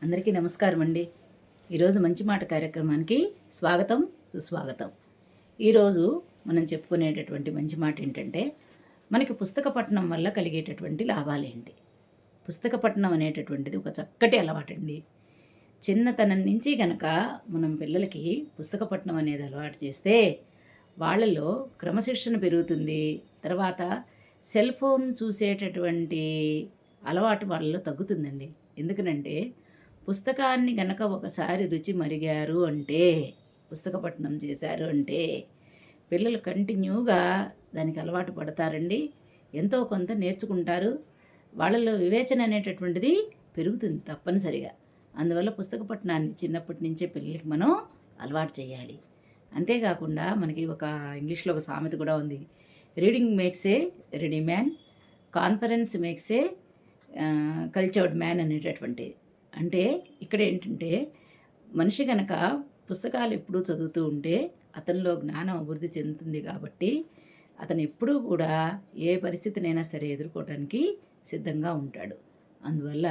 అందరికీ నమస్కారం అండి. ఈరోజు మంచి మాట కార్యక్రమానికి స్వాగతం, సుస్వాగతం. ఈరోజు మనం చెప్పుకునేటటువంటి మంచి మాట ఏంటంటే, మనకి పుస్తక పఠనం వల్ల కలిగేటటువంటి లాభాలేంటి. పుస్తక పఠనం అనేటటువంటిది ఒక చక్కటి అలవాటండి. చిన్నతనం నుంచి గనక మనం పిల్లలకి పుస్తక పఠనం అనేది అలవాటు చేస్తే వాళ్ళలో క్రమశిక్షణ పెరుగుతుంది. తర్వాత సెల్ ఫోన్ చూసేటటువంటి అలవాటు వాళ్ళలో తగ్గుతుందండి. ఎందుకనంటే పుస్తకాన్ని గనక ఒకసారి రుచి మరిగారు అంటే, పుస్తక పఠనం చేశారు అంటే పిల్లలు కంటిన్యూగా దానికి అలవాటు పడతారండి. ఎంతో కొంత నేర్చుకుంటారు. వాళ్ళలో వివేచన అనేటటువంటిది పెరుగుతుంది తప్పనిసరిగా. అందువల్ల పుస్తక పఠనాన్ని చిన్నప్పటి నుంచే పిల్లలకి మనం అలవాటు చేయాలి. అంతేకాకుండా మనకి ఒక ఇంగ్లీష్లో ఒక సామెత కూడా ఉంది. Reading makes a ready man, conference makes a cultured man అనేటటువంటిది. అంటే ఇక్కడ ఏంటంటే మనిషి కనుక పుస్తకాలు ఎప్పుడూ చదువుతూ ఉంటే అతనిలో జ్ఞానం అభివృద్ధి చెందుతుంది. కాబట్టి అతను ఎప్పుడూ కూడా ఏ పరిస్థితినైనా సరే ఎదుర్కోవడానికి సిద్ధంగా ఉంటాడు. అందువల్ల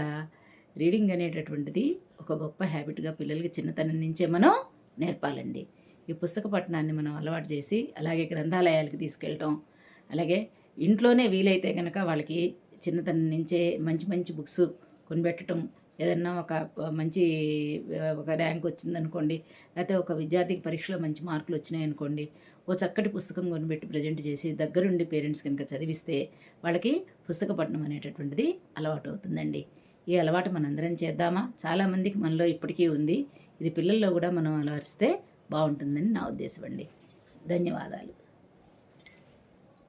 రీడింగ్ అనేటటువంటిది ఒక గొప్ప హ్యాబిట్గా పిల్లలకి చిన్నతనం నుంచే మనం నేర్పాలండి. ఈ పుస్తక పఠనాన్ని మనం అలవాటు చేసి అలాగే గ్రంథాలయాలకు తీసుకెళ్ళటం, అలాగే ఇంట్లోనే వీలైతే కనుక వాళ్ళకి చిన్నతనం నుంచే మంచి మంచి బుక్స్ కొనిపెట్టడం. ఏదన్నా మంచి ఒక ర్యాంక్ వచ్చిందనుకోండి, లేకపోతే ఒక విద్యార్థికి పరీక్షలో మంచి మార్కులు వచ్చినాయనుకోండి, ఓ చక్కటి పుస్తకం కొనిపెట్టి ప్రజెంట్ చేసి దగ్గరుండి పేరెంట్స్ కనుక చదివిస్తే వాళ్ళకి పుస్తక పఠనం అనేటటువంటిది అలవాటు అవుతుందండి. ఈ అలవాటు మనందరం చేద్దామా? చాలామందికి మనలో ఇప్పటికీ ఉంది. ఇది పిల్లల్లో కూడా మనం అలవరిస్తే బాగుంటుందని నా ఉద్దేశం అండి. ధన్యవాదాలు.